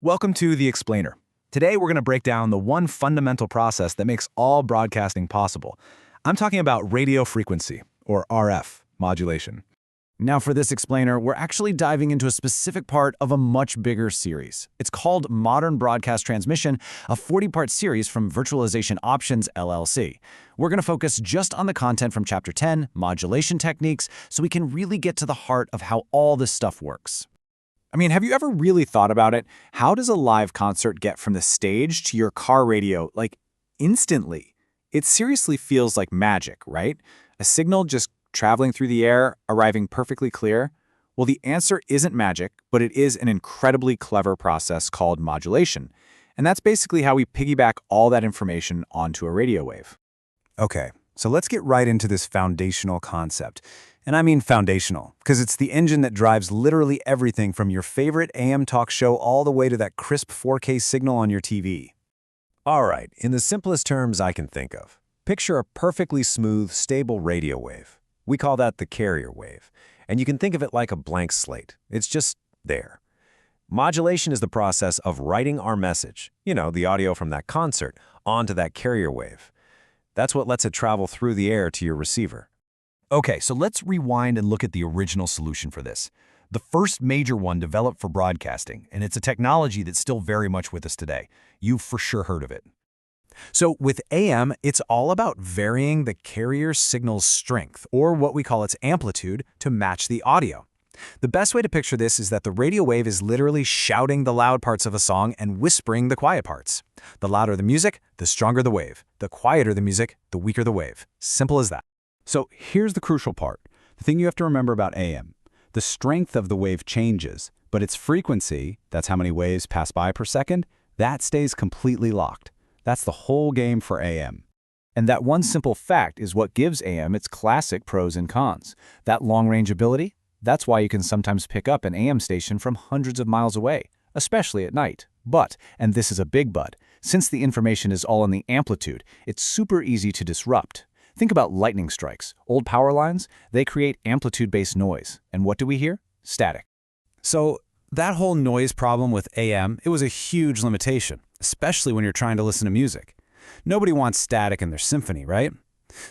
Welcome to The Explainer. Today we're going to break down the one fundamental process that makes all broadcasting possible. I'm talking about radio frequency, or RF, modulation. Now for this explainer, we're actually diving into a specific part of a much bigger series. It's called Modern Broadcast Transmission, a 40-part series from Virtualization Options LLC. We're going to focus just on the content from Chapter 10, modulation techniques, so we can really get to the heart of how all this stuff works. I mean, have you ever really thought about it? How does a live concert get from the stage to your car radio, like, instantly? It seriously feels like magic, right? A signal just traveling through the air, arriving perfectly clear? Well, the answer isn't magic, but it is an incredibly clever process called modulation. And that's basically how we piggyback all that information onto a radio wave. Okay, so let's get right into this foundational concept. And I mean foundational, because it's the engine that drives literally everything from your favorite AM talk show all the way to that crisp 4K signal on your TV. All right, in the simplest terms I can think of, picture a perfectly smooth, stable radio wave. We call that the carrier wave, and you can think of it like a blank slate. It's just there. Modulation is the process of writing our message, the audio from that concert, onto that carrier wave. That's what lets it travel through the air to your receiver. Okay, so let's rewind and look at the original solution for this. The first major one developed for broadcasting, and it's a technology that's still very much with us today. You've for sure heard of it. So with AM, it's all about varying the carrier signal's strength, or what we call its amplitude, to match the audio. The best way to picture this is that the radio wave is literally shouting the loud parts of a song and whispering the quiet parts. The louder the music, the stronger the wave. The quieter the music, the weaker the wave. Simple as that. So here's the crucial part. The thing you have to remember about AM. The strength of the wave changes, but its frequency, that's how many waves pass by per second, that stays completely locked. That's the whole game for AM. And that one simple fact is what gives AM its classic pros and cons. That long-range ability, that's why you can sometimes pick up an AM station from hundreds of miles away, especially at night. But, and this is a big but, since the information is all in the amplitude, it's super easy to disrupt. Think about lightning strikes. Old power lines, they create amplitude-based noise. And what do we hear? Static. So that whole noise problem with AM, it was a huge limitation, especially when you're trying to listen to music. Nobody wants static in their symphony, right?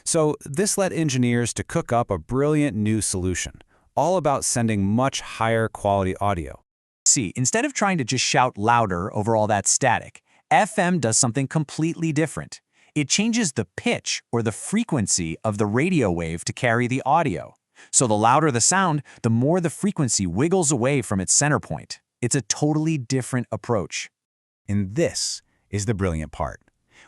So this led engineers to cook up a brilliant new solution, all about sending much higher quality audio. See, instead of trying to just shout louder over all that static, FM does something completely different. It changes the pitch or the frequency of the radio wave to carry the audio. So the louder the sound, the more the frequency wiggles away from its center point. It's a totally different approach. And this is the brilliant part.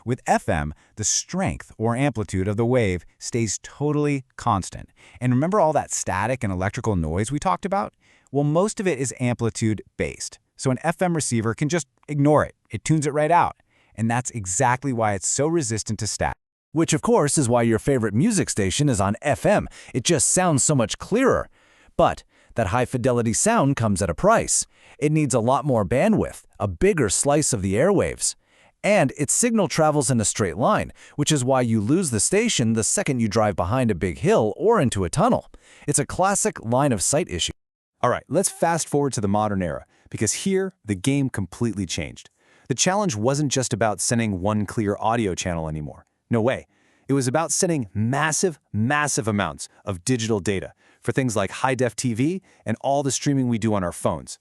With FM, the strength or amplitude of the wave stays totally constant. And remember all that static and electrical noise we talked about? Well, most of it is amplitude-based. So an FM receiver can just ignore it. It tunes it right out. And that's exactly why it's so resistant to static. Which, of course, is why your favorite music station is on FM. It just sounds so much clearer. But that high-fidelity sound comes at a price. It needs a lot more bandwidth, a bigger slice of the airwaves. And its signal travels in a straight line, which is why you lose the station the second you drive behind a big hill or into a tunnel. It's a classic line-of-sight issue. All right, let's fast forward to the modern era, because here, the game completely changed. The challenge wasn't just about sending one clear audio channel anymore. No way. It was about sending massive, massive amounts of digital data for things like high-def TV and all the streaming we do on our phones.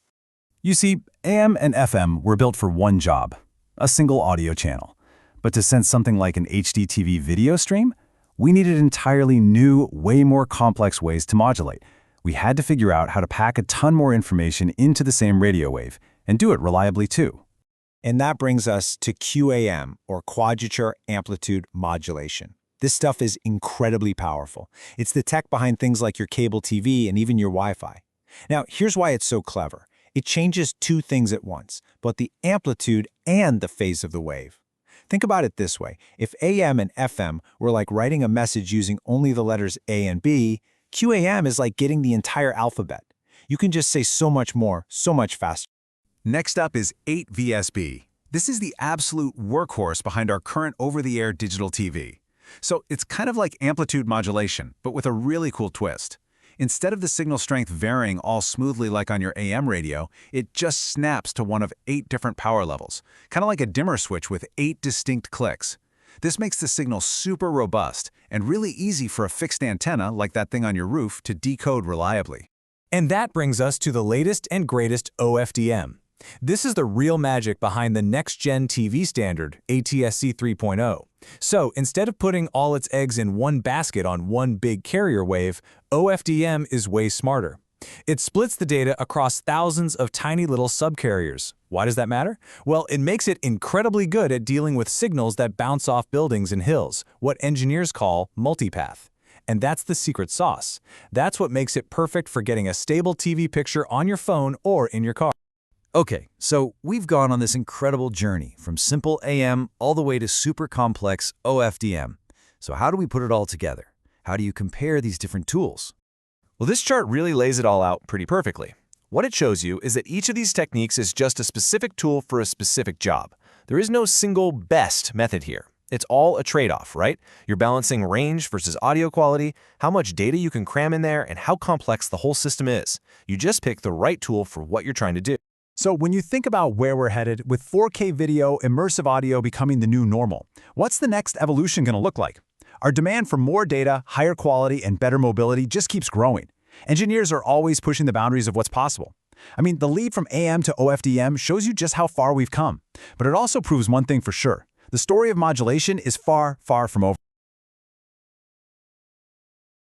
You see, AM and FM were built for one job, a single audio channel. But to send something like an HD TV video stream, we needed entirely new, way more complex ways to modulate. We had to figure out how to pack a ton more information into the same radio wave, and do it reliably too. And that brings us to QAM, or quadrature amplitude modulation. This stuff is incredibly powerful. It's the tech behind things like your cable TV and even your Wi-Fi. Now, here's why it's so clever. It changes two things at once, both the amplitude and the phase of the wave. Think about it this way. If AM and FM were like writing a message using only the letters A and B, QAM is like getting the entire alphabet. You can just say so much more, so much faster. Next up is 8VSB. This is the absolute workhorse behind our current over-the-air digital TV. So it's kind of like amplitude modulation, but with a really cool twist. Instead of the signal strength varying all smoothly like on your AM radio, it just snaps to one of 8 different power levels, kind of like a dimmer switch with 8 distinct clicks. This makes the signal super robust and really easy for a fixed antenna like that thing on your roof to decode reliably. And that brings us to the latest and greatest OFDM. This is the real magic behind the next-gen TV standard, ATSC 3.0. So instead of putting all its eggs in one basket on one big carrier wave, OFDM is way smarter. It splits the data across thousands of tiny little subcarriers. Why does that matter? Well, it makes it incredibly good at dealing with signals that bounce off buildings and hills, what engineers call multipath. And that's the secret sauce. That's what makes it perfect for getting a stable TV picture on your phone or in your car. Okay, so we've gone on this incredible journey from simple AM all the way to super complex OFDM. So how do we put it all together? How do you compare these different tools? Well, this chart really lays it all out pretty perfectly. What it shows you is that each of these techniques is just a specific tool for a specific job. There is no single best method here. It's all a trade-off, right? You're balancing range versus audio quality, how much data you can cram in there, and how complex the whole system is. You just pick the right tool for what you're trying to do. So when you think about where we're headed, with 4K video, immersive audio becoming the new normal, what's the next evolution going to look like? Our demand for more data, higher quality, and better mobility just keeps growing. Engineers are always pushing the boundaries of what's possible. I mean, the leap from AM to OFDM shows you just how far we've come. But it also proves one thing for sure. The story of modulation is far, far from over.